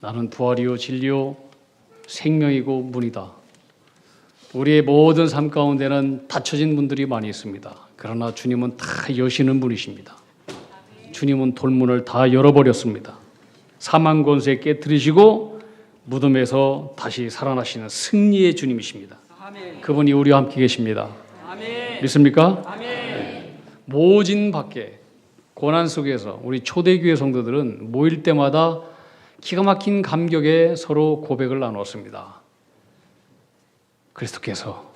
나는 부활이요 진리요 생명이고 문이다. 우리의 모든 삶 가운데는 닫혀진 문들이 많이 있습니다. 그러나 주님은 다 여시는 분이십니다. 주님은 돌문을 다 열어버렸습니다. 사망 권세 깨뜨리시고 무덤에서 다시 살아나시는 승리의 주님이십니다. 그분이 우리와 함께 계십니다. 믿습니까? 네. 모진 밖에 고난 속에서 우리 초대교회 성도들은 모일 때마다 기가 막힌 감격에 서로 고백을 나눴습니다. 그리스도께서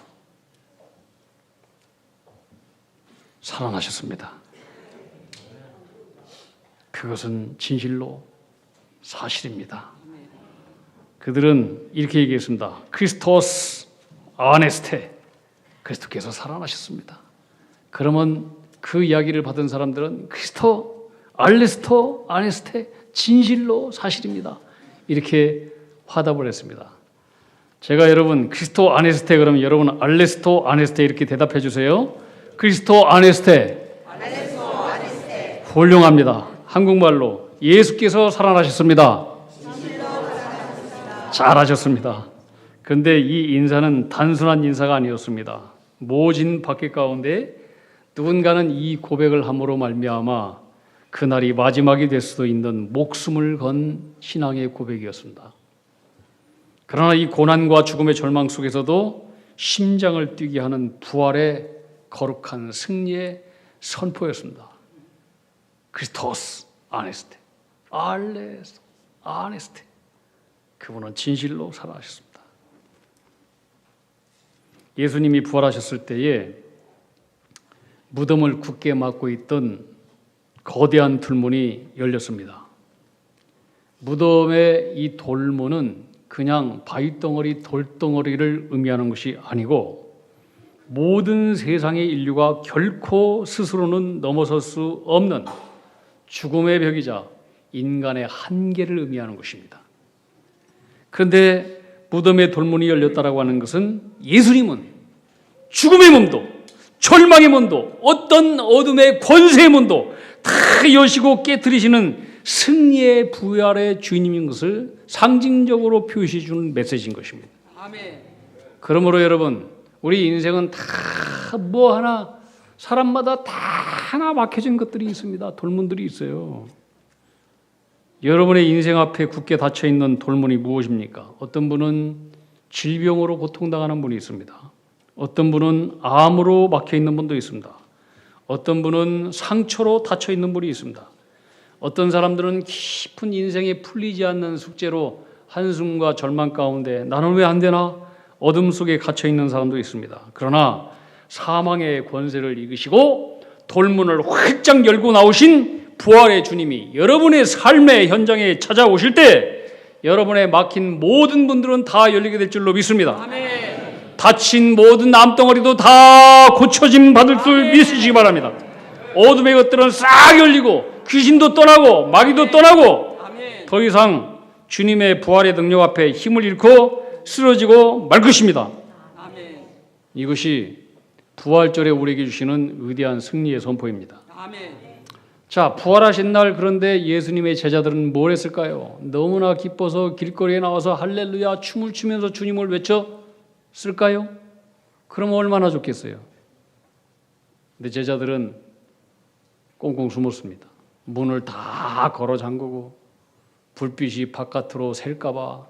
살아나셨습니다. 그것은 진실로 사실입니다. 그들은 이렇게 얘기했습니다. 크리스토스 아네스테, 그리스도께서 살아나셨습니다. 그러면 그 이야기를 받은 사람들은 크리스토 알레스토 아네스테, 진실로 사실입니다. 이렇게 화답을 했습니다. 제가 여러분 크리스토 아네스테 그러면 여러분 알레스토 아네스테 이렇게 대답해 주세요. 크리스토 아네스테. 훌륭합니다. 한국말로 예수께서 살아나셨습니다. 잘하셨습니다. 그런데 이 인사는 단순한 인사가 아니었습니다. 모진 밖에 가운데 누군가는 이 고백을 함으로 말미암아 그날이 마지막이 될 수도 있는 목숨을 건 신앙의 고백이었습니다. 그러나 이 고난과 죽음의 절망 속에서도 심장을 뛰게 하는 부활의 거룩한 승리의 선포였습니다. 크리스토스 아네스테, 알레스 아네스테. 그분은 진실로 살아나셨습니다. 예수님이 부활하셨을 때에 무덤을 굳게 막고 있던 거대한 돌문이 열렸습니다. 무덤의 이 돌문은 그냥 바위덩어리, 돌덩어리를 의미하는 것이 아니고 모든 세상의 인류가 결코 스스로는 넘어설 수 없는 죽음의 벽이자 인간의 한계를 의미하는 것입니다. 그런데 무덤의 돌문이 열렸다라고 하는 것은 예수님은 죽음의 문도, 절망의 문도, 어떤 어둠의 권세의 문도 다 여시고 깨뜨리시는 승리의 부활의 주인님인 것을 상징적으로 표시해 주는 메시지인 것입니다. 아멘. 그러므로 여러분, 우리 인생은 다 뭐 하나, 사람마다 다 하나 막혀진 것들이 있습니다. 돌문들이 있어요. 여러분의 인생 앞에 굳게 닫혀 있는 돌문이 무엇입니까? 어떤 분은 질병으로 고통당하는 분이 있습니다. 어떤 분은 암으로 막혀 있는 분도 있습니다. 어떤 분은 상처로 닫혀 있는 분이 있습니다. 어떤 사람들은 깊은 인생에 풀리지 않는 숙제로 한숨과 절망 가운데 나는 왜 안 되나? 어둠 속에 갇혀 있는 사람도 있습니다. 그러나 사망의 권세를 이기시고 돌문을 활짝 열고 나오신 부활의 주님이 여러분의 삶의 현장에 찾아오실 때 여러분의 막힌 모든 문들은 다 열리게 될 줄로 믿습니다. 아멘. 닫힌 모든 암덩어리도 다 고쳐짐 받을 줄 믿으시기 바랍니다. 어둠의 것들은 싹 열리고 귀신도 떠나고 마귀도 떠나고 더 이상 주님의 부활의 능력 앞에 힘을 잃고 쓰러지고 말 것입니다. 이것이 부활절에 우리에게 주시는 위대한 승리의 선포입니다. 자, 부활하신 날 그런데 예수님의 제자들은 뭘 했을까요? 너무나 기뻐서 길거리에 나와서 할렐루야 춤을 추면서 주님을 외쳤을까요? 그러면 얼마나 좋겠어요. 근데 제자들은 꽁꽁 숨었습니다. 문을 다 걸어 잠그고 불빛이 바깥으로 셀까 봐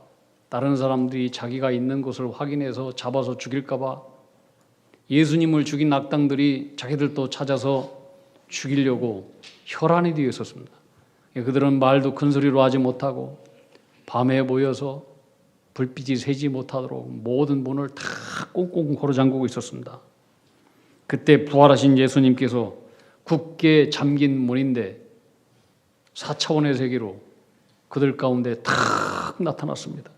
다른 사람들이 자기가 있는 곳을 확인해서 잡아서 죽일까 봐 예수님을 죽인 악당들이 자기들도 찾아서 죽이려고 혈안이 되어 있었습니다. 그들은 말도 큰 소리로 하지 못하고 밤에 모여서 불빛이 새지 못하도록 모든 문을 다 꽁꽁 걸어 잠그고 있었습니다. 그때 부활하신 예수님께서 굳게 잠긴 문인데 4차원의 세계로 그들 가운데 탁 나타났습니다.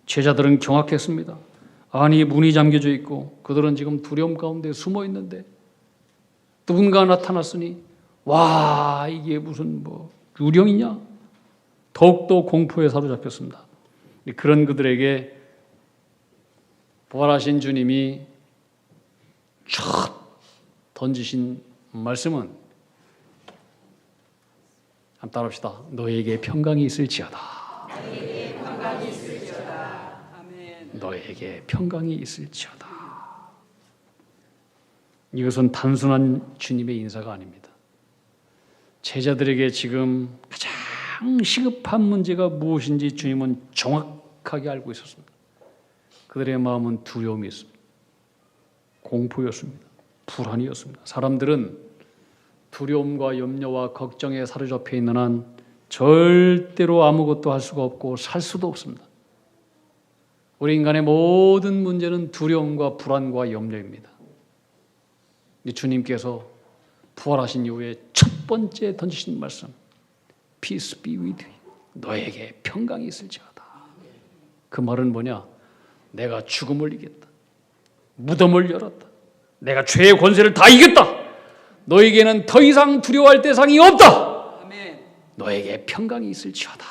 제자들은 경악했습니다. 아니 문이 잠겨져 있고 그들은 지금 두려움 가운데 숨어 있는데 누군가 나타났으니 와 이게 무슨 뭐 유령이냐? 더욱더 공포에 사로잡혔습니다. 그런 그들에게 부활하신 주님이 첫 던지신 말씀은 한번 따라합시다. 너에게 평강이 있을지어다. 너에게 평강이 있을지어다. 이것은 단순한 주님의 인사가 아닙니다. 제자들에게 지금 가장 시급한 문제가 무엇인지 주님은 정확하게 알고 있었습니다. 그들의 마음은 두려움이었습니다. 공포였습니다. 불안이었습니다. 사람들은 두려움과 염려와 걱정에 사로잡혀 있는 한 절대로 아무것도 할 수가 없고 살 수도 없습니다. 우리 인간의 모든 문제는 두려움과 불안과 염려입니다. 주님께서 부활하신 이후에 첫 번째 던지신 말씀, Peace be with you. 너에게 평강이 있을지어다. 그 말은 뭐냐? 내가 죽음을 이겼다. 무덤을 열었다. 내가 죄의 권세를 다 이겼다. 너에게는 더 이상 두려워할 대상이 없다. 너에게 평강이 있을지어다.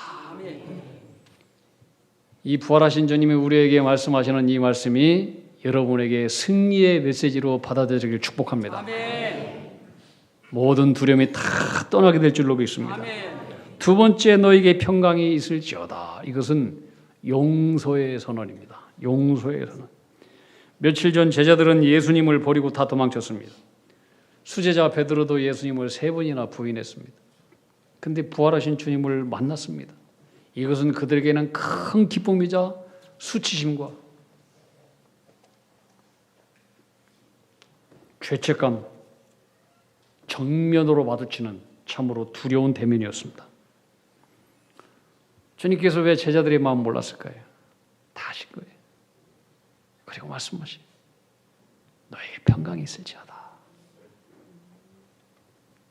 이 부활하신 주님이 우리에게 말씀하시는 이 말씀이 여러분에게 승리의 메시지로 받아들이길 축복합니다. 아멘. 모든 두려움이 다 떠나게 될 줄로 믿습니다. 아멘. 두 번째, 너에게 평강이 있을지어다. 이것은 용서의 선언입니다. 용서의 선언. 며칠 전 제자들은 예수님을 버리고 다 도망쳤습니다. 수제자 베드로도 예수님을 3번이나 부인했습니다. 근데 부활하신 주님을 만났습니다. 이것은 그들에게는 큰 기쁨이자 수치심과 죄책감, 정면으로 마주치는 참으로 두려운 대면이었습니다. 주님께서 왜 제자들의 마음 몰랐을까요? 다 아신 거예요. 그리고 말씀하시, 너에게 평강이 있을지어다.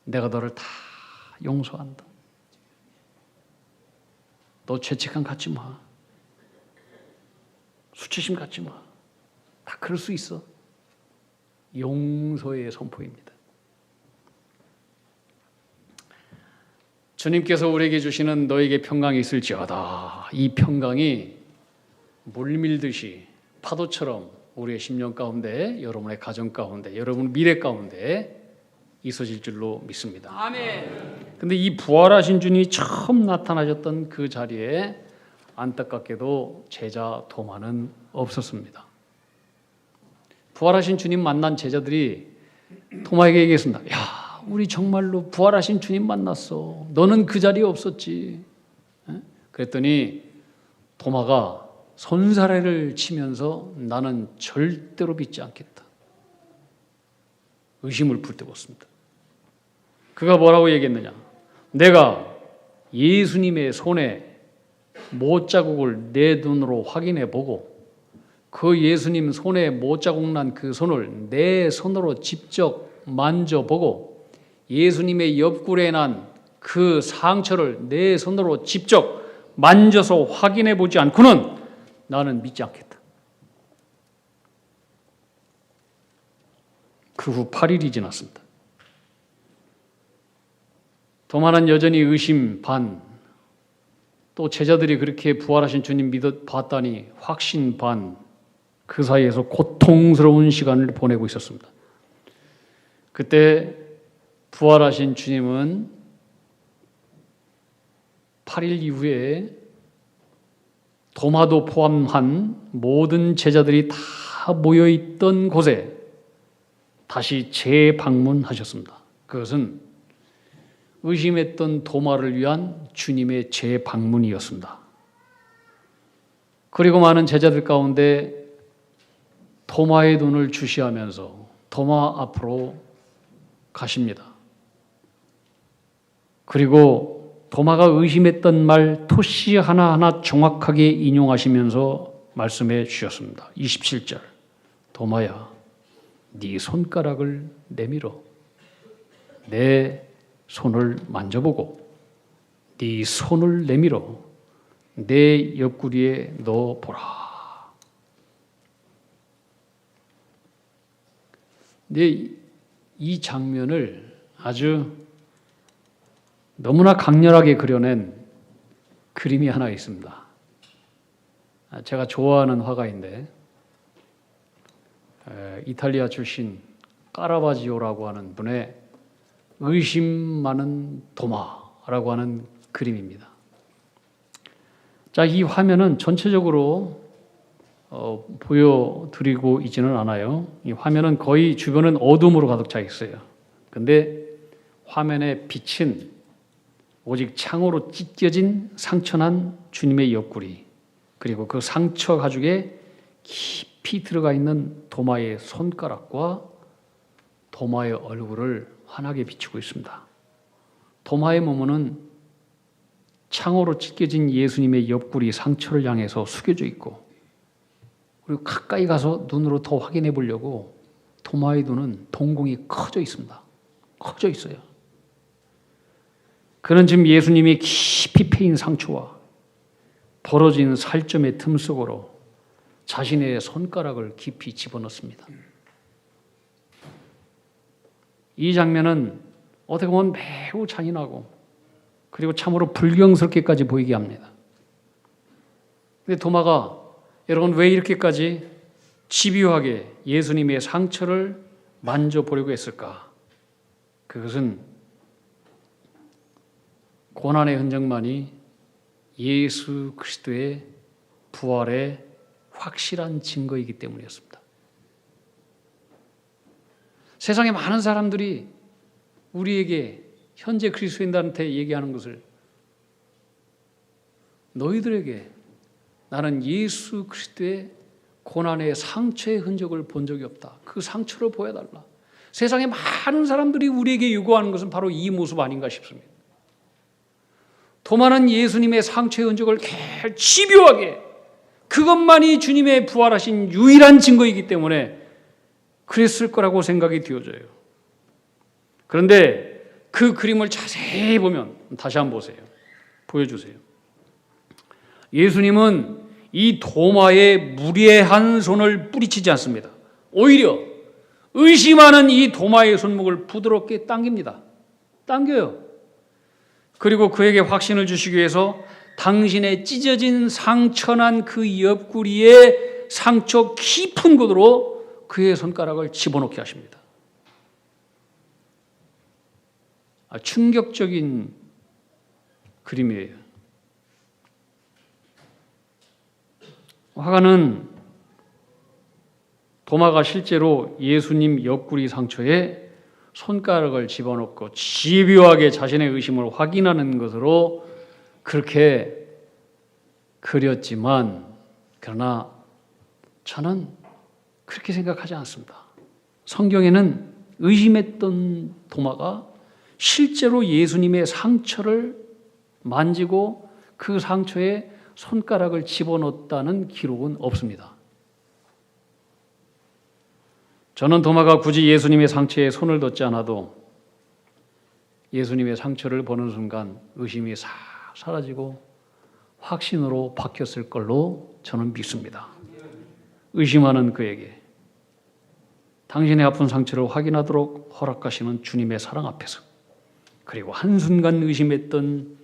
내가 너를 다 용서한다. 너 죄책감 갖지 마. 수치심 갖지 마. 다 그럴 수 있어. 용서의 선포입니다. 주님께서 우리에게 주시는 너에게 평강이 있을지어다. 이 평강이 물밀듯이 파도처럼 우리의 심령 가운데, 여러분의 가정 가운데, 여러분 미래 가운데 있어질 줄로 믿습니다. 아멘. 근데 이 부활하신 주님이 처음 나타나셨던 그 자리에 안타깝게도 제자 도마는 없었습니다. 부활하신 주님 만난 제자들이 도마에게 얘기했습니다. 야, 우리 정말로 부활하신 주님 만났어. 너는 그 자리에 없었지. 그랬더니 도마가 손사래를 치면서 나는 절대로 믿지 않겠다. 의심을 불태웠습니다. 그가 뭐라고 얘기했느냐? 내가 예수님의 손에 못자국을 내 눈으로 확인해 보고 그 예수님 손에 못자국 난 그 손을 내 손으로 직접 만져보고 예수님의 옆구리에 난 그 상처를 내 손으로 직접 만져서 확인해 보지 않고는 나는 믿지 않겠다. 그 후 8일이 지났습니다. 도마는 여전히 의심 반, 또 제자들이 그렇게 부활하신 주님 봤다니 확신 반, 그 사이에서 고통스러운 시간을 보내고 있었습니다. 그때 부활하신 주님은 8일 이후에 도마도 포함한 모든 제자들이 다 모여있던 곳에 다시 재방문하셨습니다. 그것은 의심했던 도마를 위한 주님의 재방문이었습니다. 그리고 많은 제자들 가운데 도마의 눈을 주시하면서 도마 앞으로 가십니다. 그리고 도마가 의심했던 말 토시 하나하나 정확하게 인용하시면서 말씀해 주셨습니다. 27절, 도마야, 네 손가락을 내밀어 내 손을 만져보고 네 손을 내밀어 내 옆구리에 넣어보라. 네, 이 장면을 아주 너무나 강렬하게 그려낸 그림이 하나 있습니다. 제가 좋아하는 화가인데 이탈리아 출신 까라바지오라고 하는 분의 의심 많은 도마라고 하는 그림입니다. 자, 이 화면은 전체적으로 보여드리고 있지는 않아요. 이 화면은 거의 주변은 어둠으로 가득 차 있어요. 근데 화면의 빛은 오직 창으로 찢겨진 상처난 주님의 옆구리, 그리고 그 상처 가죽에 깊이 들어가 있는 도마의 손가락과 도마의 얼굴을 환하게 비추고 있습니다. 도마의 몸은 창으로 찢겨진 예수님의 옆구리 상처를 향해서 숙여져 있고, 그리고 가까이 가서 눈으로 더 확인해 보려고 도마의 눈은 동공이 커져 있습니다. 커져 있어요. 그는 지금 예수님이 깊이 패인 상처와 벌어진 살점의 틈 속으로 자신의 손가락을 깊이 집어넣습니다. 이 장면은 어떻게 보면 매우 잔인하고 그리고 참으로 불경스럽게까지 보이게 합니다. 근데 도마가 여러분 왜 이렇게까지 집요하게 예수님의 상처를 만져보려고 했을까? 그것은 고난의 흔적만이 예수 그리스도의 부활의 확실한 증거이기 때문이었습니다. 세상에 많은 사람들이 우리에게 현재 그리스도인들한테 얘기하는 것을, 너희들에게 나는 예수 그리스도의 고난의 상처의 흔적을 본 적이 없다. 그 상처를 보여달라. 세상에 많은 사람들이 우리에게 요구하는 것은 바로 이 모습 아닌가 싶습니다. 도마는 예수님의 상처의 흔적을 집요하게, 그것만이 주님의 부활하신 유일한 증거이기 때문에 그랬을 거라고 생각이 되어져요. 그런데 그 그림을 자세히 보면, 다시 한번 보세요. 보여주세요. 예수님은 이 도마에 무례한 손을 뿌리치지 않습니다. 오히려 의심하는 이 도마의 손목을 부드럽게 당깁니다. 당겨요. 그리고 그에게 확신을 주시기 위해서 당신의 찢어진 상처난 그 옆구리에 상처 깊은 곳으로 그의 손가락을 집어넣게 하십니다. 충격적인 그림이에요. 화가는 도마가 실제로 예수님 옆구리 상처에 손가락을 집어넣고 집요하게 자신의 의심을 확인하는 것으로 그렇게 그렸지만, 그러나 저는 그렇게 생각하지 않습니다. 성경에는 의심했던 도마가 실제로 예수님의 상처를 만지고 그 상처에 손가락을 집어넣었다는 기록은 없습니다. 저는 도마가 굳이 예수님의 상처에 손을 뒀지 않아도 예수님의 상처를 보는 순간 의심이 싹 사라지고 확신으로 바뀌었을 걸로 저는 믿습니다. 의심하는 그에게 당신의 아픈 상처를 확인하도록 허락하시는 주님의 사랑 앞에서, 그리고 한순간 의심했던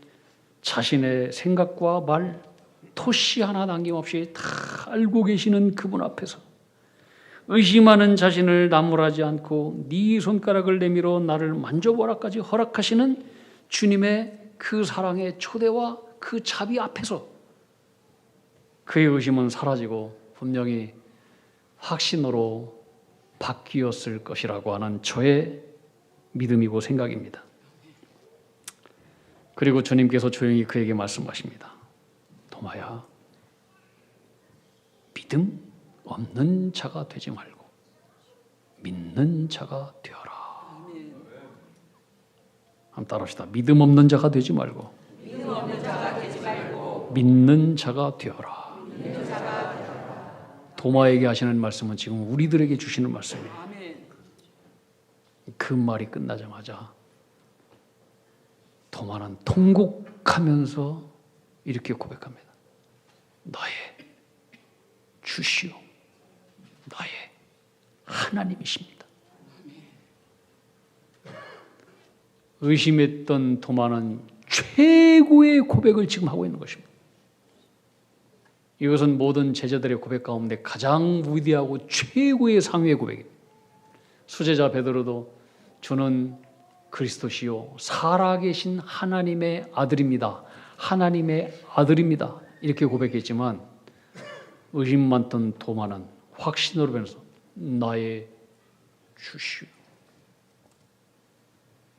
자신의 생각과 말, 토시 하나 남김없이 다 알고 계시는 그분 앞에서 의심하는 자신을 나무라지 않고 네 손가락을 내밀어 나를 만져보라까지 허락하시는 주님의 그 사랑의 초대와 그 자비 앞에서 그의 의심은 사라지고 분명히 확신으로 바뀌었을 것이라고 하는 저의 믿음이고 생각입니다. 그리고 주님께서 조용히 그에게 말씀하십니다. 도마야, 믿음 없는 자가 되지 말고 믿는 자가 되어라. 한번 따라합시다. 믿음 없는 자가 되지 말고 믿는 자가 되어라. 도마에게 하시는 말씀은 지금 우리들에게 주시는 말씀이에요. 그 말이 끝나자마자 도마는 통곡하면서 이렇게 고백합니다. 나의 주시오, 나의 하나님이십니다. 의심했던 도마는 최고의 고백을 지금 하고 있는 것입니다. 이것은 모든 제자들의 고백 가운데 가장 위대하고 최고의 상위의 고백입니다. 수제자 베드로도 주는 그리스도시요 살아계신 하나님의 아들입니다. 하나님의 아들입니다. 이렇게 고백했지만 의심 많던 도마는 확신으로 변해서 나의 주시오,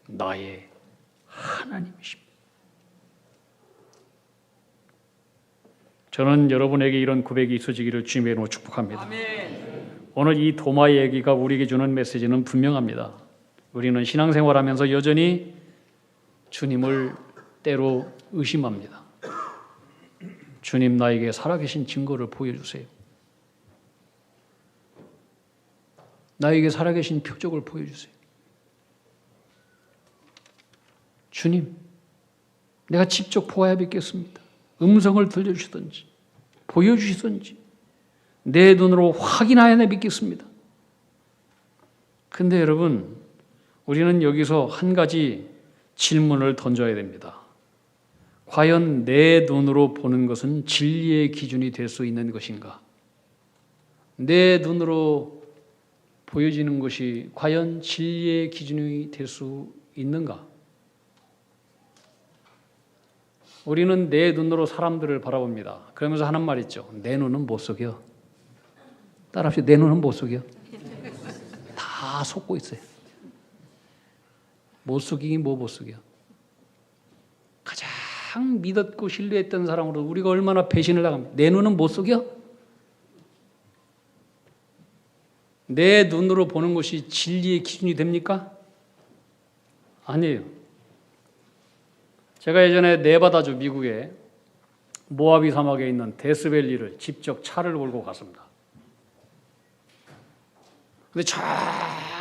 나의 하나님이십니다. 저는 여러분에게 이런 고백이 있어지기를 주님의 이름으로 축복합니다. 아멘. 오늘 이 도마의 얘기가 우리에게 주는 메시지는 분명합니다. 우리는 신앙생활하면서 여전히 주님을 때로 의심합니다. 주님, 나에게 살아계신 증거를 보여주세요. 나에게 살아계신 표적을 보여주세요. 주님, 내가 직접 보아야 뵙겠습니다. 음성을 들려주시든지 보여주시든지 내 눈으로 확인하여 뵙겠습니다. 근데 여러분, 우리는 여기서 한 가지 질문을 던져야 됩니다. 과연 내 눈으로 보는 것은 진리의 기준이 될 수 있는 것인가? 내 눈으로 보여지는 것이 과연 진리의 기준이 될 수 있는가? 우리는 내 눈으로 사람들을 바라봅니다. 그러면서 하는 말 있죠. 내 눈은 못 속여. 따라합시다. 내 눈은 못 속여. 다 속고 있어요. 못 속이긴 뭐 못 속여. 가장 믿었고 신뢰했던 사람으로 우리가 얼마나 배신을 당합니까? 내 눈은 못 속여? 내 눈으로 보는 것이 진리의 기준이 됩니까? 아니에요. 제가 예전에 네바다주 미국의 모하비 사막에 있는 데스밸리를 직접 차를 몰고 갔습니다. 근데 저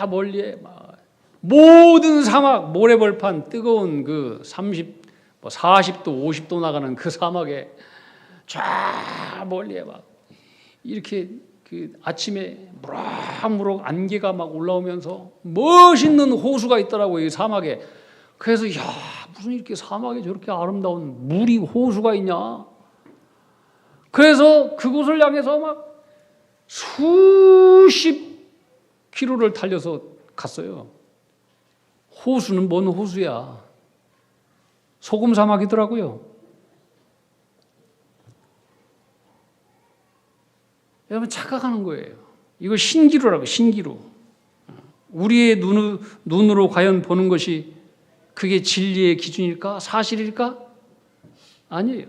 멀리에 막 모든 사막, 모래벌판, 뜨거운 그 40도, 50도 나가는 그 사막에 저 멀리에 막 이렇게 그 아침에 무럭무럭 안개가 막 올라오면서 멋있는 호수가 있더라고요, 이 사막에. 그래서 야, 무슨 이렇게 사막에 저렇게 아름다운 물이 호수가 있냐. 그래서 그곳을 향해서 막 수십 킬로를 달려서 갔어요. 호수는 뭔 호수야. 소금 사막이더라고요. 여러분 착각하는 거예요. 이거 신기루라고, 신기루. 우리의 눈으로 과연 보는 것이 그게 진리의 기준일까? 사실일까? 아니에요.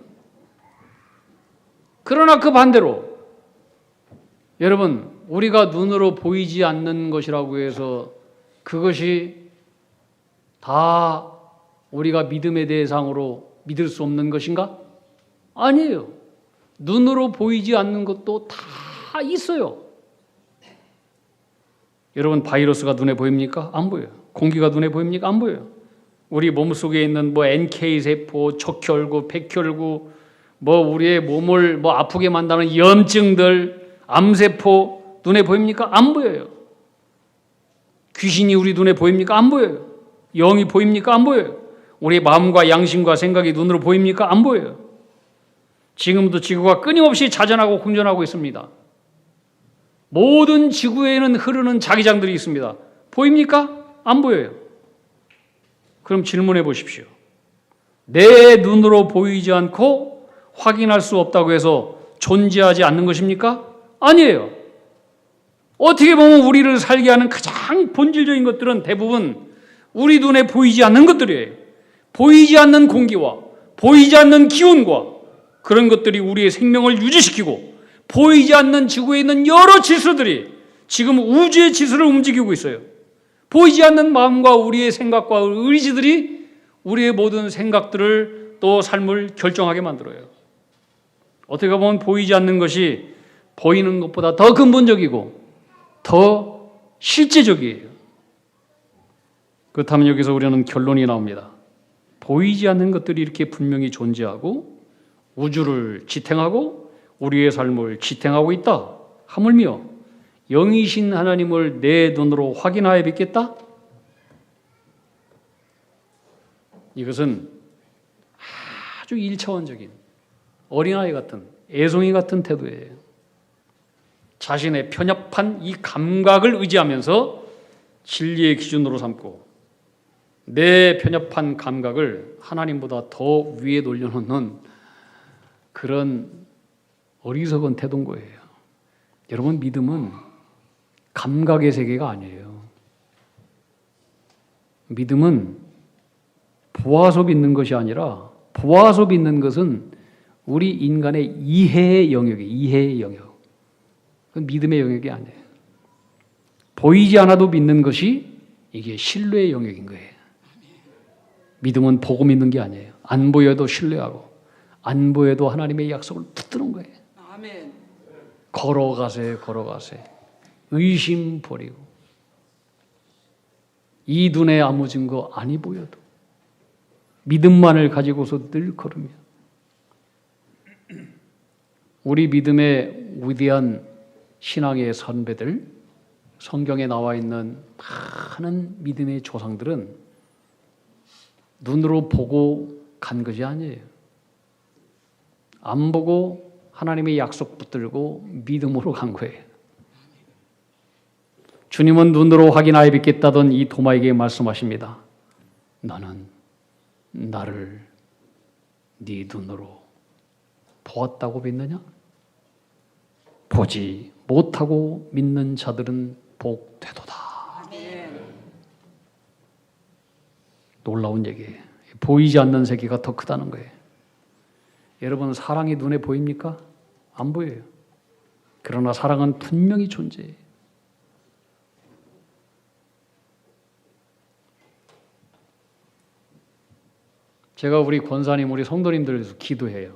그러나 그 반대로 여러분, 우리가 눈으로 보이지 않는 것이라고 해서 그것이 다 우리가 믿음의 대상으로 믿을 수 없는 것인가? 아니에요. 눈으로 보이지 않는 것도 다 있어요. 여러분, 바이러스가 눈에 보입니까? 안 보여요. 공기가 눈에 보입니까? 안 보여요. 우리 몸속에 있는 NK세포, 척혈구, 백혈구, 우리의 몸을 아프게 만드는 염증들, 암세포 눈에 보입니까? 안 보여요. 귀신이 우리 눈에 보입니까? 안 보여요. 영이 보입니까? 안 보여요. 우리의 마음과 양심과 생각이 눈으로 보입니까? 안 보여요. 지금도 지구가 끊임없이 자전하고 공전하고 있습니다. 모든 지구에는 흐르는 자기장들이 있습니다. 보입니까? 안 보여요. 그럼 질문해 보십시오. 내 눈으로 보이지 않고 확인할 수 없다고 해서 존재하지 않는 것입니까? 아니에요. 어떻게 보면 우리를 살게 하는 가장 본질적인 것들은 대부분 우리 눈에 보이지 않는 것들이에요. 보이지 않는 공기와 보이지 않는 기온과 그런 것들이 우리의 생명을 유지시키고 보이지 않는 지구에 있는 여러 질서들이 지금 우주의 지수를 움직이고 있어요. 보이지 않는 마음과 우리의 생각과 의지들이 우리의 모든 생각들을 또 삶을 결정하게 만들어요. 어떻게 보면 보이지 않는 것이 보이는 것보다 더 근본적이고 더 실제적이에요. 그렇다면 여기서 우리는 결론이 나옵니다. 보이지 않는 것들이 이렇게 분명히 존재하고 우주를 지탱하고 우리의 삶을 지탱하고 있다 하물며 영이신 하나님을 내 눈으로 확인하여 뵙겠다? 이것은 아주 1차원적인 어린아이 같은 애송이 같은 태도예요. 자신의 편협한 이 감각을 의지하면서 진리의 기준으로 삼고 내 편협한 감각을 하나님보다 더 위에 올려놓는 그런 어리석은 태도인 거예요. 여러분, 믿음은 감각의 세계가 아니에요. 믿음은 보아서 믿는 것이 아니라, 보아서 믿는 것은 우리 인간의 이해의 영역이에요. 이해의 영역. 그건 믿음의 영역이 아니에요. 보이지 않아도 믿는 것이 이게 신뢰의 영역인 거예요. 믿음은 보고 믿는 게 아니에요. 안 보여도 신뢰하고, 안 보여도 하나님의 약속을 붙드는 거예요. 아멘. 걸어가세, 걸어가세. 의심 버리고. 이 눈에 아무 증거 아니 보여도 믿음만을 가지고서 늘 걸으며, 우리 믿음의 위대한 신앙의 선배들, 성경에 나와 있는 많은 믿음의 조상들은 눈으로 보고 간 것이 아니에요. 안 보고 하나님의 약속 붙들고 믿음으로 간 거예요. 주님은 눈으로 확인하여 믿겠다던 이 도마에게 말씀하십니다. 너는 나를 네 눈으로 보았다고 믿느냐? 보지 못하고 믿는 자들은 복되도다. 아멘. 놀라운 얘기예요. 보이지 않는 세계가 더 크다는 거예요. 여러분, 사랑이 눈에 보입니까? 안 보여요. 그러나 사랑은 분명히 존재해요. 제가 우리 권사님, 우리 성도님들 위해서 기도해요.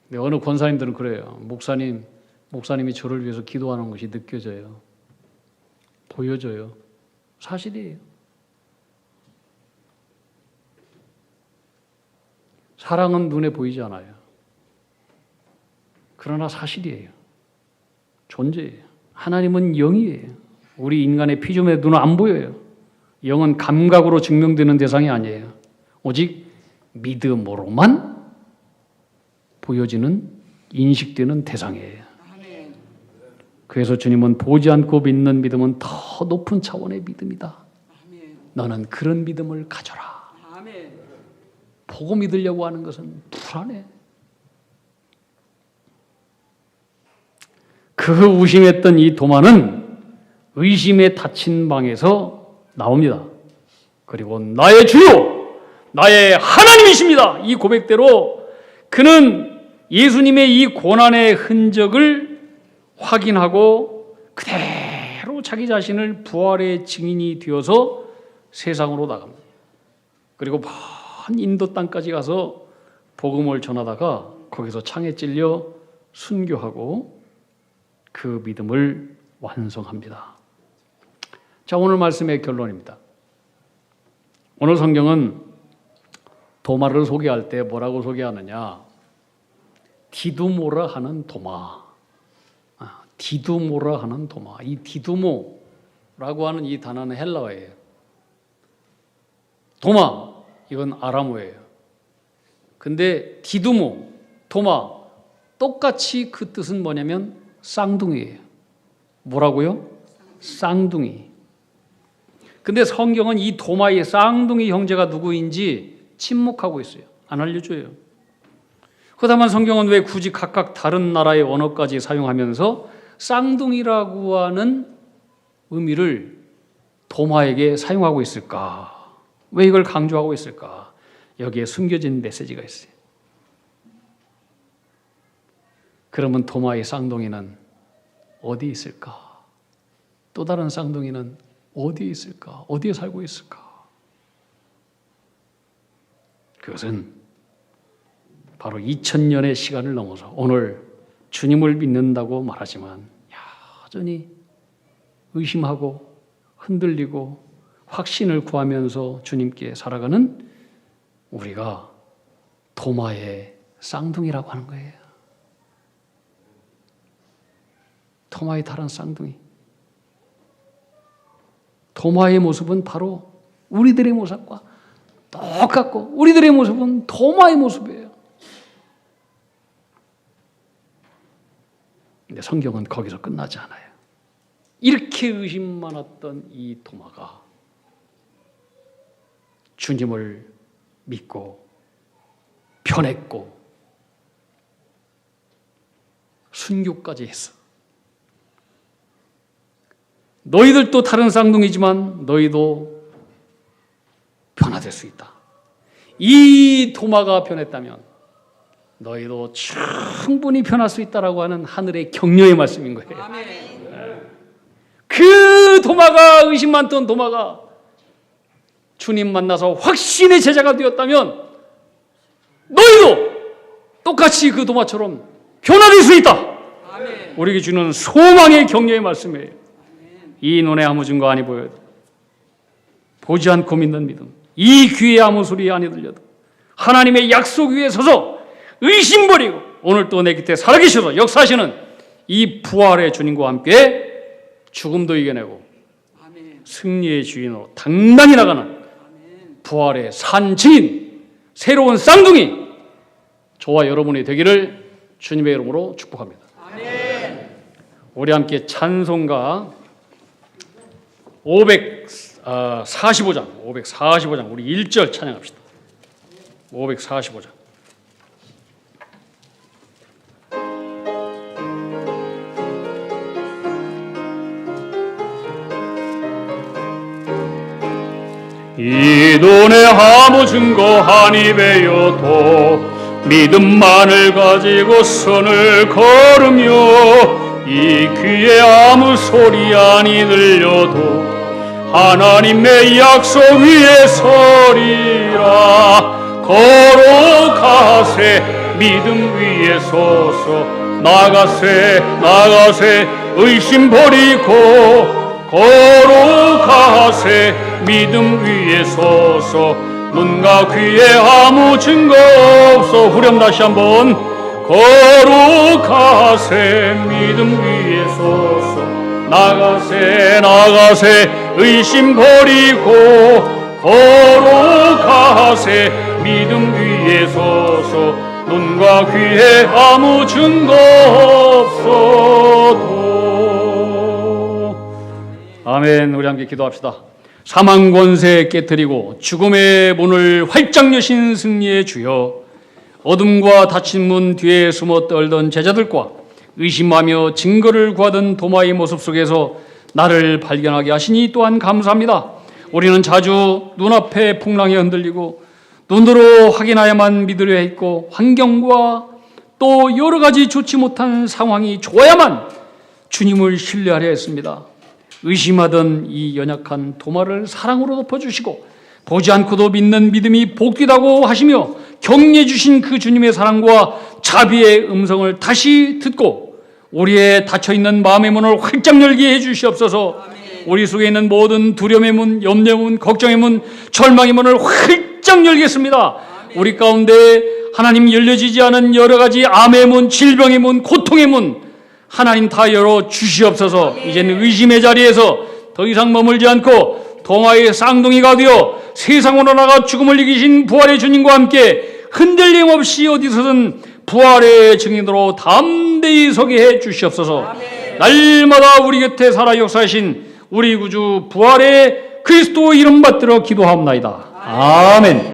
근데 어느 권사님들은 그래요. 목사님이 저를 위해서 기도하는 것이 느껴져요. 보여져요. 사실이에요. 사랑은 눈에 보이지 않아요. 그러나 사실이에요. 존재해요. 하나님은 영이에요. 우리 인간의 피조물의 눈은 안 보여요. 영은 감각으로 증명되는 대상이 아니에요. 오직 믿음으로만 보여지는, 인식되는 대상이에요. 아멘. 그래서 주님은 보지 않고 믿는 믿음은 더 높은 차원의 믿음이다. 아멘. 너는 그런 믿음을 가져라. 아멘. 보고 믿으려고 하는 것은 불안해. 그 의심했던 이 도마는 의심에 닫힌 방에서 나옵니다. 그리고 나의 주요, 나의 하나님이십니다. 이 고백대로 그는 예수님의 이 고난의 흔적을 확인하고 그대로 자기 자신을 부활의 증인이 되어서 세상으로 나갑니다. 그리고 먼 인도 땅까지 가서 복음을 전하다가 거기서 창에 찔려 순교하고 그 믿음을 완성합니다. 자, 오늘 말씀의 결론입니다. 오늘 성경은 도마를 소개할 때 뭐라고 소개하느냐? 디두모라 하는 도마. 디두모라 하는 도마. 이 디두모라고 하는 이 단어는 헬라어예요. 도마, 이건 아람어예요. 근데 디두모, 도마, 똑같이 그 뜻은 뭐냐면 쌍둥이에요. 뭐라고요? 쌍둥이. 근데 성경은 이 도마의 쌍둥이 형제가 누구인지 침묵하고 있어요. 안 알려줘요. 그렇다면 성경은 왜 굳이 각각 다른 나라의 언어까지 사용하면서 쌍둥이라고 하는 의미를 도마에게 사용하고 있을까? 왜 이걸 강조하고 있을까? 여기에 숨겨진 메시지가 있어요. 그러면 도마의 쌍둥이는 어디 있을까? 또 다른 쌍둥이는 어디에 있을까? 어디에 살고 있을까? 그것은 바로 2000년의 시간을 넘어서 오늘 주님을 믿는다고 말하지만 여전히 의심하고 흔들리고 확신을 구하면서 주님께 살아가는 우리가 도마의 쌍둥이라고 하는 거예요. 도마의 다른 쌍둥이. 도마의 모습은 바로 우리들의 모습과 똑같고 우리들의 모습은 도마의 모습이에요. 근데 성경은 거기서 끝나지 않아요. 이렇게 의심 많았던 이 도마가 주님을 믿고 변했고 순교까지 했어. 너희들도 다른 쌍둥이지만 너희도 변화될 수 있다. 이 도마가 변했다면 너희도 충분히 변할 수 있다라고 하는 하늘의 격려의 말씀인 거예요. 아멘. 그 도마가, 의심 많던 도마가 주님 만나서 확신의 제자가 되었다면 너희도 똑같이 그 도마처럼 변화될 수 있다. 아멘. 우리에게 주는 소망의 격려의 말씀이에요. 이 눈에 아무 증거 아니 보여도, 보지 않고 믿는 믿음, 이 귀에 아무 소리 아니 들려도 하나님의 약속 위에 서서 의심 버리고 오늘 또 내 곁에 살아계셔서 역사하시는 이 부활의 주님과 함께 죽음도 이겨내고 아멘. 승리의 주인으로 당당히 나가는 부활의 산 증인, 새로운 쌍둥이 저와 여러분이 되기를 주님의 이름으로 축복합니다. 아멘. 우리 함께 찬송가 545장 우리 1절 찬양합시다. 545장. 이 눈에 아무 증거 아니 배여도 믿음만을 가지고 선을 걸으며 이 귀에 아무 소리 아니 들려도 하나님의 약속 위에 서리라. 걸어가세 믿음 위에 서서 나가세 의심 버리고 걸어가세 믿음 위에 서서 눈과 귀에 아무 증거 없어. 후렴 다시 한번. 걸어가세 믿음 위에 서서 나가세 의심 버리고 걸어가세 믿음 위에 서서 눈과 귀에 아무 증거 없어도. 아멘. 우리 함께 기도합시다. 사망 권세 깨뜨리고 죽음의 문을 활짝 여신 승리의 주여, 어둠과 닫힌 문 뒤에 숨어 떨던 제자들과 의심하며 증거를 구하던 도마의 모습 속에서 나를 발견하게 하시니 또한 감사합니다. 우리는 자주 눈앞에 풍랑에 흔들리고 눈으로 확인하야만 믿으려 했고 환경과 또 여러 가지 좋지 못한 상황이 좋아야만 주님을 신뢰하려 했습니다. 의심하던 이 연약한 도마를 사랑으로 덮어주시고 보지 않고도 믿는 믿음이 복되다고 하시며 격려해 주신 그 주님의 사랑과 자비의 음성을 다시 듣고 우리의 닫혀있는 마음의 문을 활짝 열게 해주시옵소서. 우리 속에 있는 모든 두려움의 문, 염려의 문, 걱정의 문, 절망의 문을 활짝 열겠습니다. 우리 가운데 하나님 열려지지 않은 여러 가지 암의 문, 질병의 문, 고통의 문 하나님 다 열어 주시옵소서. 이제는 의심의 자리에서 더 이상 머물지 않고 도마의 쌍둥이가 되어 세상으로 나가 죽음을 이기신 부활의 주님과 함께 흔들림 없이 어디서든 부활의 증인으로 담대히 서게 해 주시옵소서. 날마다 우리 곁에 살아 역사하신 우리 구주 부활의 그리스도 이름 받들어 기도하옵나이다. 아멘.